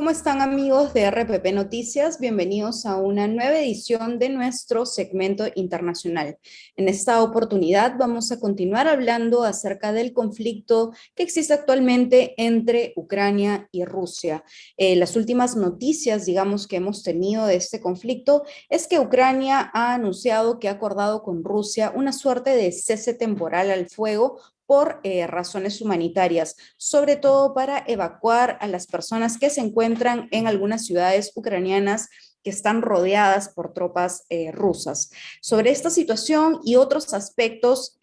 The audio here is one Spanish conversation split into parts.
¿Cómo están amigos de RPP Noticias? Bienvenidos a una nueva edición de nuestro segmento internacional. En esta oportunidad vamos a continuar hablando acerca del conflicto que existe actualmente entre Ucrania y Rusia. Las últimas noticias, digamos, que hemos tenido de este conflicto es que Ucrania ha anunciado que ha acordado con Rusia una suerte de cese temporal al fuego por razones humanitarias, sobre todo para evacuar a las personas que se encuentran en algunas ciudades ucranianas que están rodeadas por tropas rusas. Sobre esta situación y otros aspectos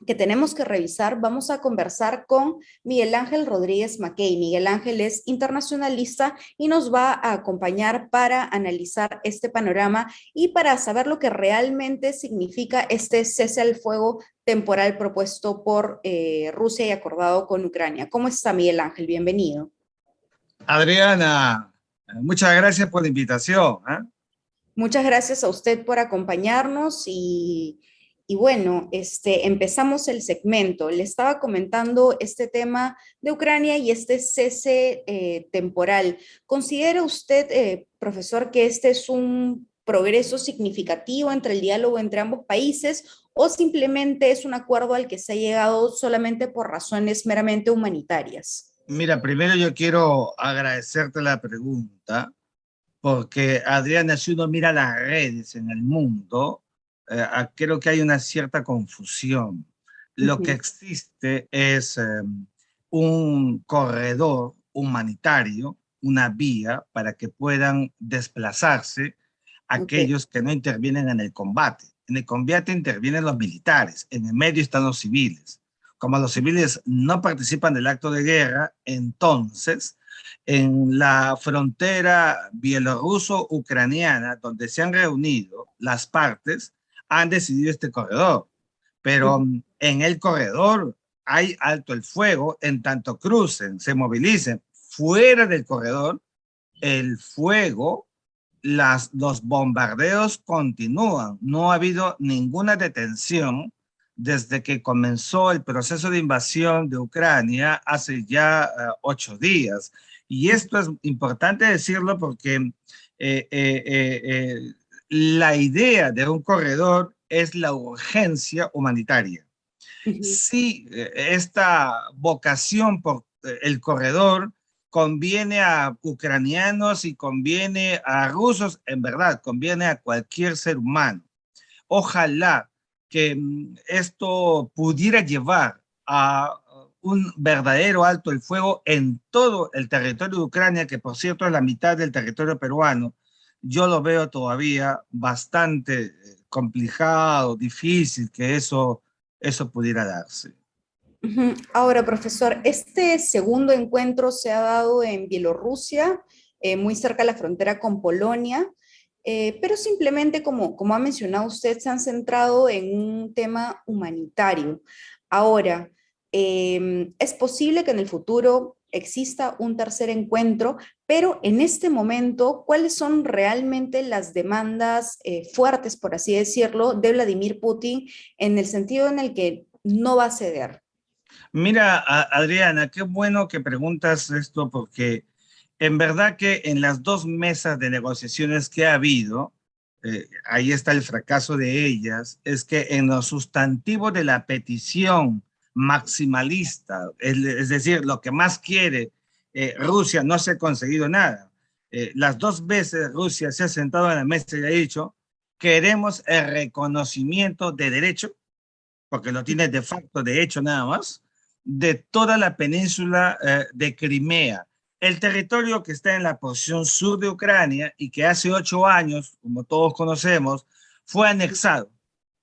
que tenemos que revisar, vamos a conversar con Miguel Ángel Rodríguez Mackey. Miguel Ángel es internacionalista y nos va a acompañar para analizar este panorama y para saber lo que realmente significa este cese al fuego temporal propuesto por Rusia y acordado con Ucrania. ¿Cómo está, Miguel Ángel? Bienvenido. Adriana, muchas gracias por la invitación, ¿eh? Muchas gracias a usted por acompañarnos y bueno, empezamos el segmento. Le estaba comentando este tema de Ucrania y este cese temporal. ¿Considera usted, profesor, que este es un progreso significativo entre el diálogo entre ambos países o simplemente es un acuerdo al que se ha llegado solamente por razones meramente humanitarias? Mira, primero yo quiero agradecerte la pregunta, porque Adriana, si uno mira las redes en el mundo, creo que hay una cierta confusión. Lo que Ujú. existe es un corredor humanitario, una vía para que puedan desplazarse Ok. aquellos que no intervienen en el combate. En el combate intervienen los militares, en el medio están los civiles. Como los civiles no participan del acto de guerra, entonces en la frontera bielorruso-ucraniana, donde se han reunido las partes, han decidido este corredor. Pero en el corredor hay alto el fuego, en tanto crucen, se movilicen fuera del corredor, el fuego, los bombardeos continúan. No ha habido ninguna detención desde que comenzó el proceso de invasión de Ucrania hace ya 8 días. Y esto es importante decirlo porque la idea de un corredor es la urgencia humanitaria. Ujú. Si esta vocación por el corredor conviene a ucranianos y conviene a rusos, en verdad, conviene a cualquier ser humano. Ojalá que esto pudiera llevar a un verdadero alto el fuego en todo el territorio de Ucrania, que por cierto es la mitad del territorio peruano. Yo lo veo todavía bastante complicado, difícil que eso pudiera darse. Ujú. Ahora, profesor, este segundo encuentro se ha dado en Bielorrusia, muy cerca de la frontera con Polonia, pero simplemente, como ha mencionado usted, se han centrado en un tema humanitario. Ahora, es posible que en el futuro exista un tercer encuentro, pero en este momento, ¿cuáles son realmente las demandas fuertes, por así decirlo, de Vladimir Putin en el sentido en el que no va a ceder? Mira, Adriana, qué bueno que preguntas esto porque en verdad que en las dos mesas de negociaciones que ha habido, ahí está el fracaso de ellas, es que en lo sustantivo de la petición maximalista, es decir, lo que más quiere Rusia, no se ha conseguido nada. Las dos veces Rusia se ha sentado en la mesa y ha dicho, queremos el reconocimiento de derecho porque lo tiene de facto, de hecho nada más, de toda la península de Crimea, el territorio que está en la porción sur de Ucrania y que hace 8 años, como todos conocemos, fue anexado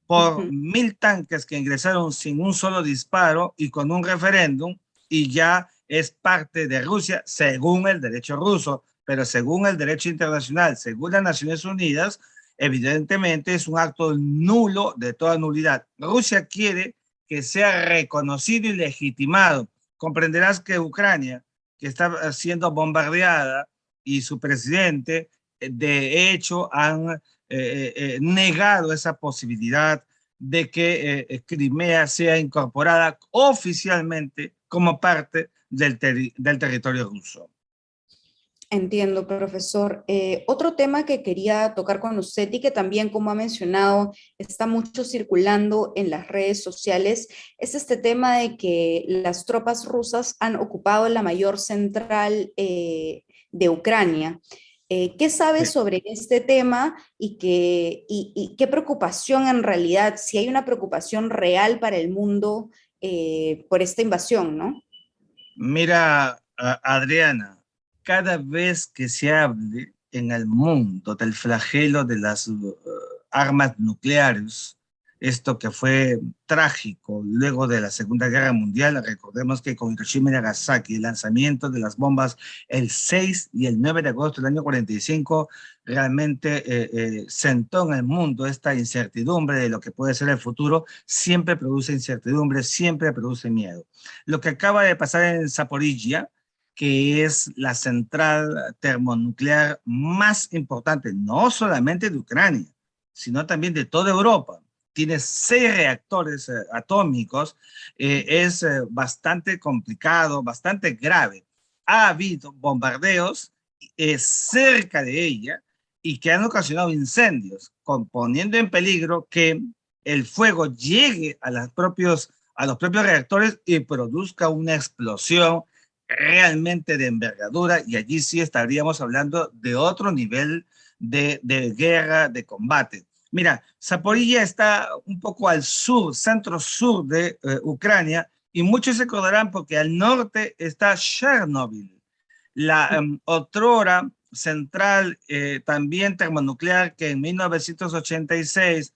por Ujú. 1000 tanques que ingresaron sin un solo disparo y con un referéndum y ya es parte de Rusia según el derecho ruso, pero según el derecho internacional, según las Naciones Unidas, evidentemente es un acto nulo de toda nulidad. Rusia quiere que sea reconocido y legitimado. Comprenderás que Ucrania, que está siendo bombardeada y su presidente, de hecho, han negado esa posibilidad de que Crimea sea incorporada oficialmente como parte del territorio ruso. Entiendo, profesor. Otro tema que quería tocar con usted y que también, como ha mencionado, está mucho circulando en las redes sociales, es este tema de que las tropas rusas han ocupado la mayor central de Ucrania. ¿Qué sabe Sí. sobre este tema y qué preocupación en realidad, si hay una preocupación real para el mundo por esta invasión, ¿no? Mira, Adriana, cada vez que se hable en el mundo del flagelo de las armas nucleares, esto que fue trágico luego de la Segunda Guerra Mundial, recordemos que con Hiroshima y Nagasaki, el lanzamiento de las bombas el 6 y el 9 de agosto del año 45, realmente sentó en el mundo esta incertidumbre de lo que puede ser el futuro, siempre produce incertidumbre, siempre produce miedo. Lo que acaba de pasar en Zaporizhia, que es la central termonuclear más importante, no solamente de Ucrania, sino también de toda Europa. Tiene 6 reactores atómicos, es bastante complicado, bastante grave. Ha habido bombardeos cerca de ella y que han ocasionado incendios, poniendo en peligro que el fuego llegue a los propios reactores y produzca una explosión realmente de envergadura, y allí sí estaríamos hablando de otro nivel de guerra, de combate. Mira, Zaporilla está un poco al sur, centro-sur de Ucrania, y muchos se acordarán porque al norte está Chernobyl, la otrora central también termonuclear que en 1986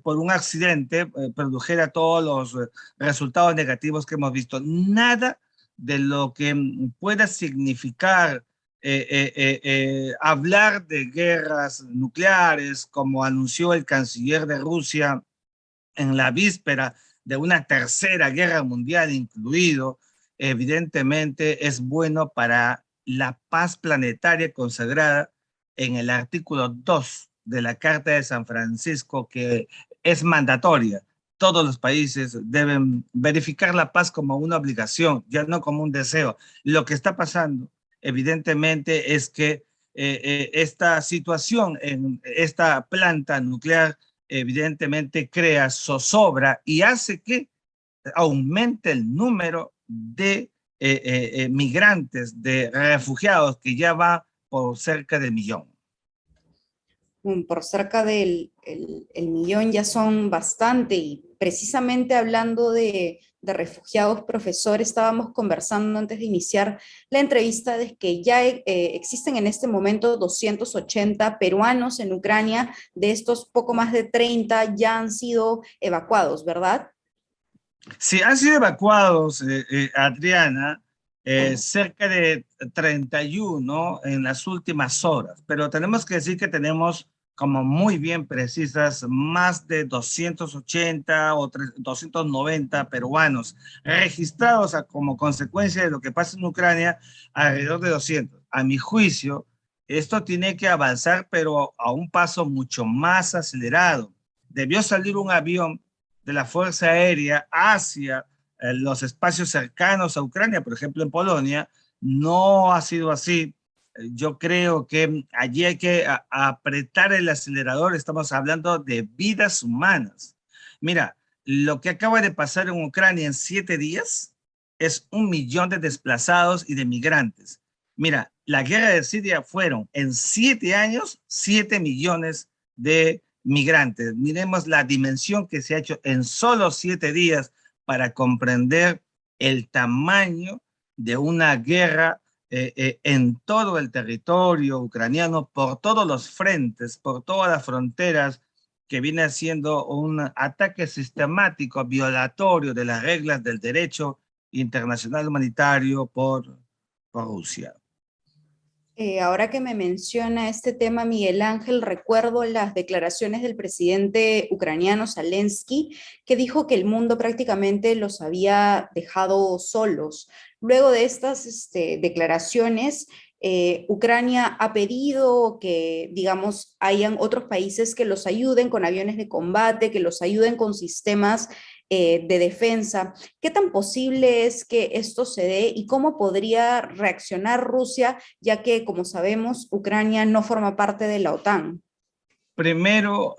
por un accidente produjera todos los resultados negativos que hemos visto. Nada de lo que pueda significar hablar de guerras nucleares, como anunció el canciller de Rusia en la víspera de una tercera guerra mundial incluido, evidentemente es bueno para la paz planetaria consagrada en el artículo 2 de la Carta de San Francisco, que es mandatoria. Todos los países deben verificar la paz como una obligación, ya no como un deseo. Lo que está pasando, evidentemente, es que esta situación en esta planta nuclear evidentemente crea zozobra y hace que aumente el número de migrantes, de refugiados, que ya va por cerca del millón. Por cerca del el millón ya son bastante y precisamente hablando de refugiados, profesor, estábamos conversando antes de iniciar la entrevista de que ya existen en este momento 280 peruanos en Ucrania, de estos poco más de 30 ya han sido evacuados, ¿verdad? Sí, han sido evacuados, Adriana, cerca de 31 en las últimas horas, pero tenemos que decir que tenemos como muy bien precisas más de 280 o 290 peruanos registrados como consecuencia de lo que pasa en Ucrania, alrededor de 200. A mi juicio, esto tiene que avanzar, pero a un paso mucho más acelerado. Debió salir un avión de la Fuerza Aérea hacia los espacios cercanos a Ucrania, por ejemplo en Polonia. No ha sido así. Yo creo que allí hay que apretar el acelerador. Estamos hablando de vidas humanas. Mira, lo que acaba de pasar en Ucrania en 7 días es 1 millón de desplazados y de migrantes. Mira, la guerra de Siria fueron en 7 años 7 millones de migrantes. Miremos la dimensión que se ha hecho en solo 7 días para comprender el tamaño de una guerra en todo el territorio ucraniano, por todos los frentes, por todas las fronteras, que viene haciendo un ataque sistemático, violatorio de las reglas del derecho internacional humanitario por Rusia. Ahora que me menciona este tema, Miguel Ángel, recuerdo las declaraciones del presidente ucraniano Zelensky, que dijo que el mundo prácticamente los había dejado solos. Luego de estas declaraciones, Ucrania ha pedido que, digamos, hayan otros países que los ayuden con aviones de combate, que los ayuden con sistemas de defensa. ¿Qué tan posible es que esto se dé y cómo podría reaccionar Rusia, ya que, como sabemos, Ucrania no forma parte de la OTAN? Primero,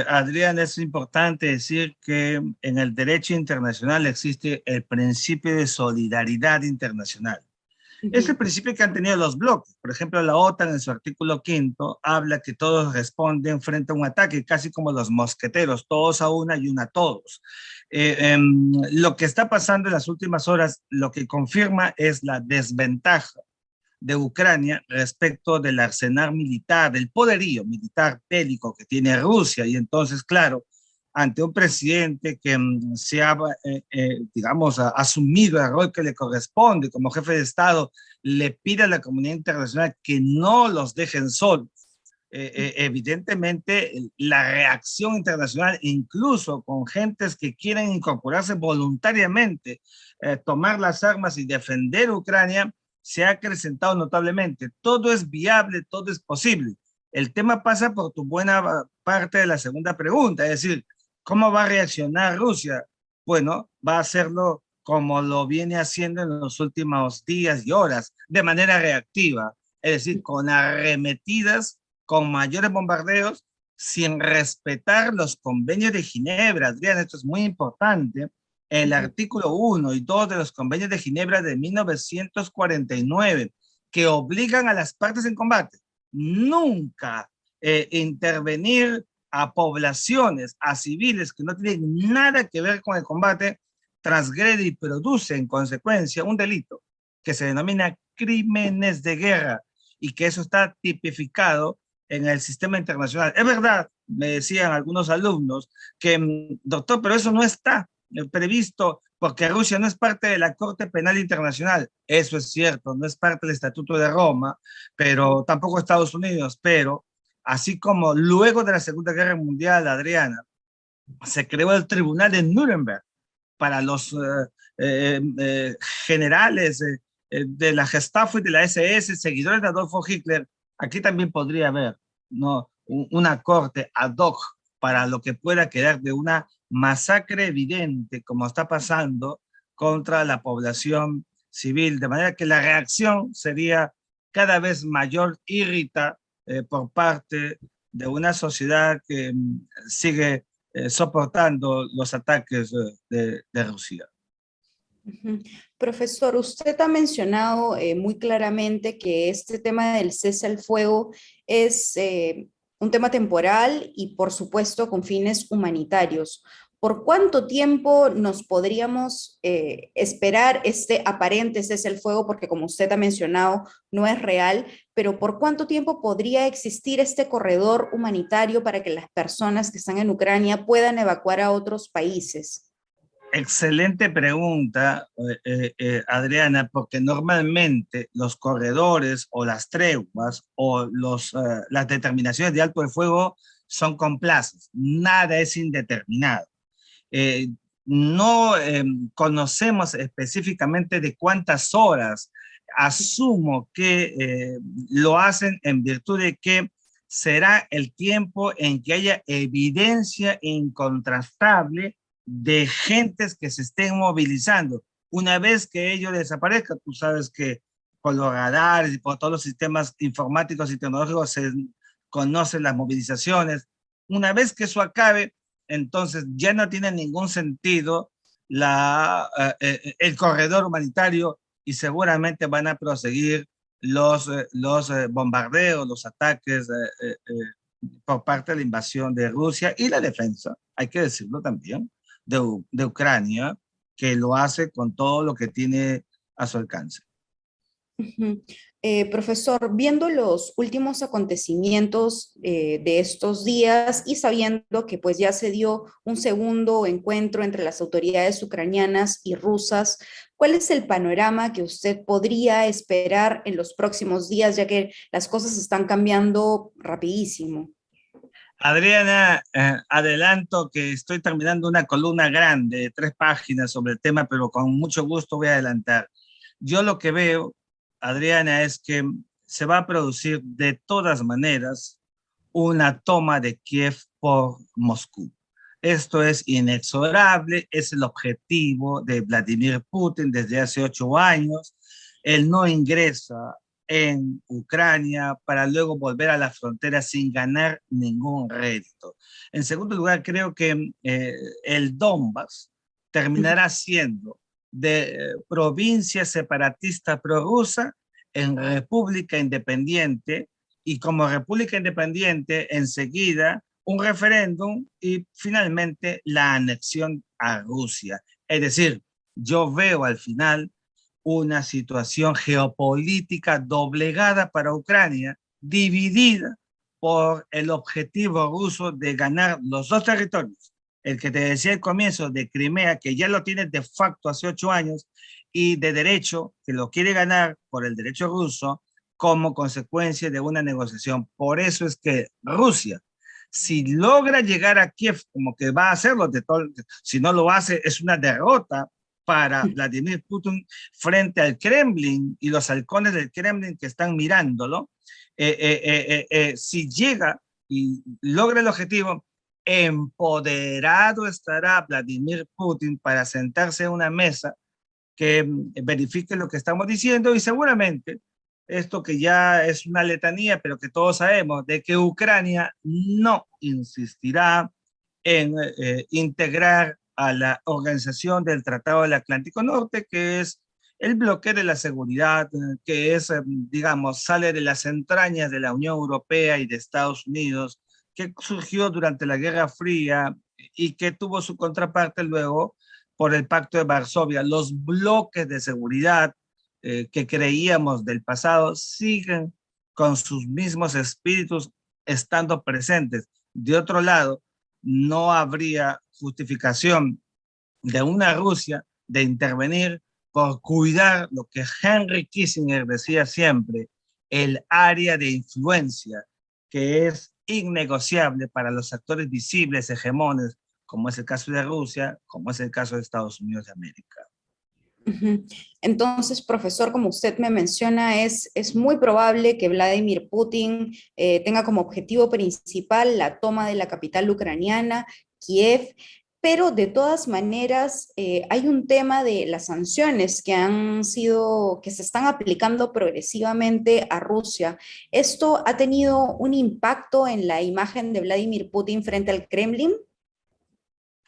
Adrián, es importante decir que en el derecho internacional existe el principio de solidaridad internacional. Es el Ujú. principio que han tenido los bloques. Por ejemplo, la OTAN en su artículo quinto habla que todos responden frente a un ataque, casi como los mosqueteros, todos a una y una a todos. Lo que está pasando en las últimas horas, lo que confirma es la desventaja de Ucrania respecto del arsenal militar, del poderío militar bélico que tiene Rusia. Y entonces, claro, ante un presidente que se ha, digamos, asumido el rol que le corresponde como jefe de Estado, le pide a la comunidad internacional que no los dejen solos. Evidentemente, la reacción internacional, incluso con gentes que quieren incorporarse voluntariamente, tomar las armas y defender Ucrania, se ha acrecentado notablemente. Todo es viable, todo es posible. El tema pasa por tu buena parte de la segunda pregunta, es decir, ¿cómo va a reaccionar Rusia? Bueno, va a hacerlo como lo viene haciendo en los últimos días y horas, de manera reactiva, es decir, con arremetidas, con mayores bombardeos, sin respetar los convenios de Ginebra. Adrián, esto es muy importante. El artículo 1 y 2 de los convenios de Ginebra de 1949, que obligan a las partes en combate nunca intervenir a poblaciones, a civiles que no tienen nada que ver con el combate, transgrede y produce en consecuencia un delito que se denomina crímenes de guerra y que eso está tipificado en el sistema internacional. Es verdad, me decían algunos alumnos, que doctor, pero eso no está previsto porque Rusia no es parte de la Corte Penal Internacional. Eso es cierto, no es parte del Estatuto de Roma, pero tampoco Estados Unidos, pero así como luego de la Segunda Guerra Mundial, Adriana, se creó el Tribunal de Nuremberg para los eh, eh, generales de la Gestapo y de la SS, seguidores de Adolfo Hitler. Aquí también podría haber, ¿no?, una corte ad hoc para lo que pueda quedar de una masacre evidente, como está pasando, contra la población civil, de manera que la reacción sería cada vez mayor, irrita por parte de una sociedad que sigue soportando los ataques de Rusia. Ujú. Profesor, usted ha mencionado muy claramente que este tema del cese al fuego es un tema temporal y, por supuesto, con fines humanitarios. ¿Por cuánto tiempo nos podríamos esperar este aparente cese al fuego? Porque, como usted ha mencionado, no es real, pero ¿por cuánto tiempo podría existir este corredor humanitario para que las personas que están en Ucrania puedan evacuar a otros países? Excelente pregunta, Adriana, porque normalmente los corredores o las treguas o las determinaciones de alto el fuego son con plazos, nada es indeterminado. Eh, no conocemos específicamente de cuántas horas. Asumo que lo hacen en virtud de que será el tiempo en que haya evidencia incontrastable de gentes que se estén movilizando. Una vez que ello desaparezca, tú sabes que por los radares y por todos los sistemas informáticos y tecnológicos se conocen las movilizaciones. Una vez que eso acabe, entonces ya no tiene ningún sentido el corredor humanitario y seguramente van a proseguir los bombardeos, los ataques por parte de la invasión de Rusia y la defensa, hay que decirlo también, de Ucrania, que lo hace con todo lo que tiene a su alcance. Ujú. Profesor, viendo los últimos acontecimientos de estos días y sabiendo que pues ya se dio un segundo encuentro entre las autoridades ucranianas y rusas, ¿cuál es el panorama que usted podría esperar en los próximos días, ya que las cosas están cambiando rapidísimo? Adriana, adelanto que estoy terminando una columna grande de 3 páginas sobre el tema, pero con mucho gusto voy a adelantar. Yo lo que veo, Adriana, es que se va a producir de todas maneras una toma de Kiev por Moscú. Esto es inexorable, es el objetivo de Vladimir Putin desde hace 8 años. Él no ingresa en Ucrania para luego volver a la frontera sin ganar ningún rédito. En segundo lugar, creo que el Donbass terminará siendo de provincia separatista prorrusa en república independiente, y como república independiente enseguida un referéndum y finalmente la anexión a Rusia. Es decir, yo veo al final una situación geopolítica doblegada para Ucrania, dividida por el objetivo ruso de ganar los dos territorios, el que te decía al comienzo de Crimea, que ya lo tiene de facto hace 8 años, y de derecho, que lo quiere ganar por el derecho ruso como consecuencia de una negociación. Por eso es que Rusia, si logra llegar a Kiev, como que va a hacerlo, si no lo hace, es una derrota para Vladimir Putin frente al Kremlin y los halcones del Kremlin que están mirándolo. Si llega y logra el objetivo, empoderado estará Vladimir Putin para sentarse a una mesa que verifique lo que estamos diciendo, y seguramente esto que ya es una letanía, pero que todos sabemos, de que Ucrania no insistirá en integrar a la Organización del Tratado del Atlántico Norte, que es el bloque de la seguridad, que es, digamos, sale de las entrañas de la Unión Europea y de Estados Unidos, que surgió durante la Guerra Fría y que tuvo su contraparte luego por el Pacto de Varsovia. Los bloques de seguridad que creíamos del pasado siguen con sus mismos espíritus estando presentes. De otro lado, no habría justificación de una Rusia de intervenir por cuidar lo que Henry Kissinger decía siempre, el área de influencia, que es innegociable para los actores visibles, hegemones, como es el caso de Rusia, como es el caso de Estados Unidos de América. Entonces, profesor, como usted me menciona, es muy probable que Vladimir Putin tenga como objetivo principal la toma de la capital ucraniana, Kiev, pero de todas maneras hay un tema de las sanciones que se están aplicando progresivamente a Rusia. ¿Esto ha tenido un impacto en la imagen de Vladimir Putin frente al Kremlin?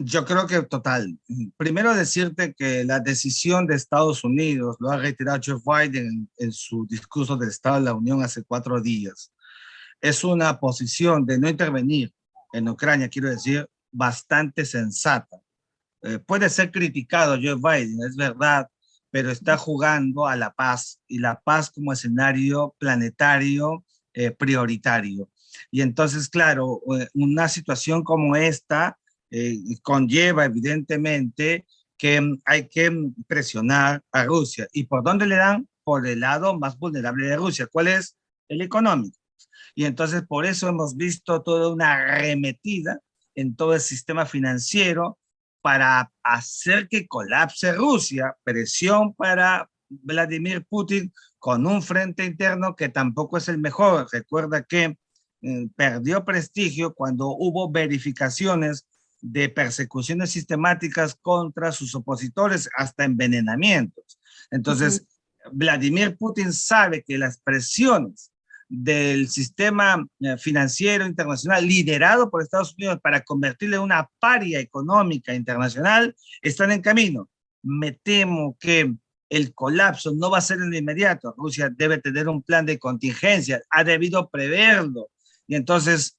Yo creo que total. Primero decirte que la decisión de Estados Unidos lo ha reiterado Joe Biden en su discurso del Estado de la Unión hace 4 días. Es una posición de no intervenir en Ucrania, quiero decir, bastante sensata. Puede ser criticado Joe Biden, es verdad, pero está jugando a la paz, y la paz como escenario planetario prioritario. Y entonces, claro, una situación como esta conlleva evidentemente que hay que presionar a Rusia. ¿Y por dónde le dan? Por el lado más vulnerable de Rusia. ¿Cuál es? El económico. Y entonces por eso hemos visto toda una arremetida en todo el sistema financiero para hacer que colapse Rusia, presión para Vladimir Putin con un frente interno que tampoco es el mejor. Recuerda que perdió prestigio cuando hubo verificaciones de persecuciones sistemáticas contra sus opositores, hasta envenenamientos. Entonces, Vladimir Putin sabe que las presiones del sistema financiero internacional liderado por Estados Unidos para convertirle en una paria económica internacional están en camino. Me temo que el colapso no va a ser en lo inmediato. Rusia debe tener un plan de contingencia, ha debido preverlo, y entonces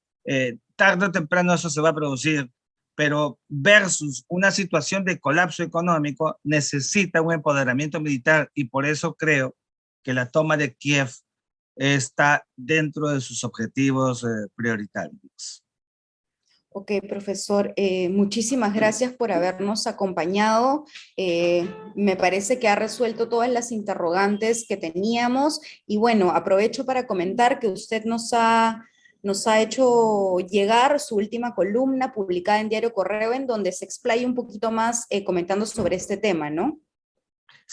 tarde o temprano eso se va a producir, pero versus una situación de colapso económico necesita un empoderamiento militar, y por eso creo que la toma de Kiev está dentro de sus objetivos prioritarios. Ok, profesor, muchísimas gracias por habernos acompañado. Me parece que ha resuelto todas las interrogantes que teníamos, y bueno, aprovecho para comentar que usted nos ha hecho llegar su última columna publicada en Diario Correo, en donde se explaya un poquito más comentando sobre este tema, ¿no?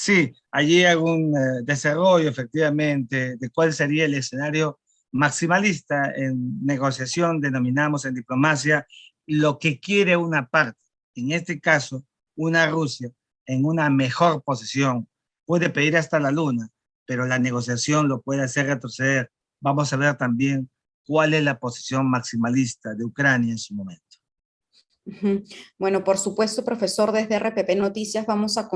Sí, allí hay un desarrollo efectivamente de cuál sería el escenario maximalista en negociación, denominamos en diplomacia, lo que quiere una parte, en este caso, una Rusia en una mejor posición, puede pedir hasta la luna, pero la negociación lo puede hacer retroceder. Vamos a ver también cuál es la posición maximalista de Ucrania en su momento. Ujú. Bueno, por supuesto, profesor, desde RPP Noticias vamos a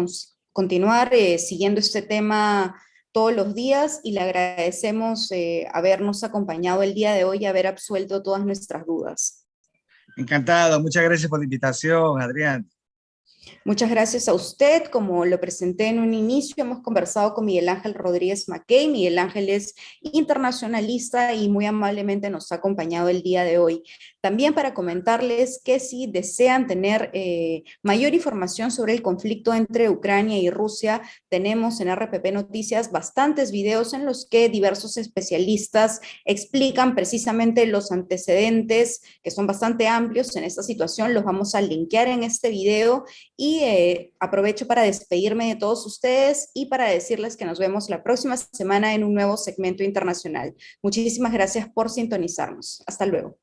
continuar siguiendo este tema todos los días y le agradecemos habernos acompañado el día de hoy y haber absuelto todas nuestras dudas. Encantado, muchas gracias por la invitación, Adrián. Muchas gracias a usted. Como lo presenté en un inicio, hemos conversado con Miguel Ángel Rodríguez Mackey. Miguel Ángel es internacionalista y muy amablemente nos ha acompañado el día de hoy. También para comentarles que si desean tener mayor información sobre el conflicto entre Ucrania y Rusia, tenemos en RPP Noticias bastantes videos en los que diversos especialistas explican precisamente los antecedentes, que son bastante amplios en esta situación. Los vamos a linkear en este video. Y aprovecho para despedirme de todos ustedes y para decirles que nos vemos la próxima semana en un nuevo segmento internacional. Muchísimas gracias por sintonizarnos. Hasta luego.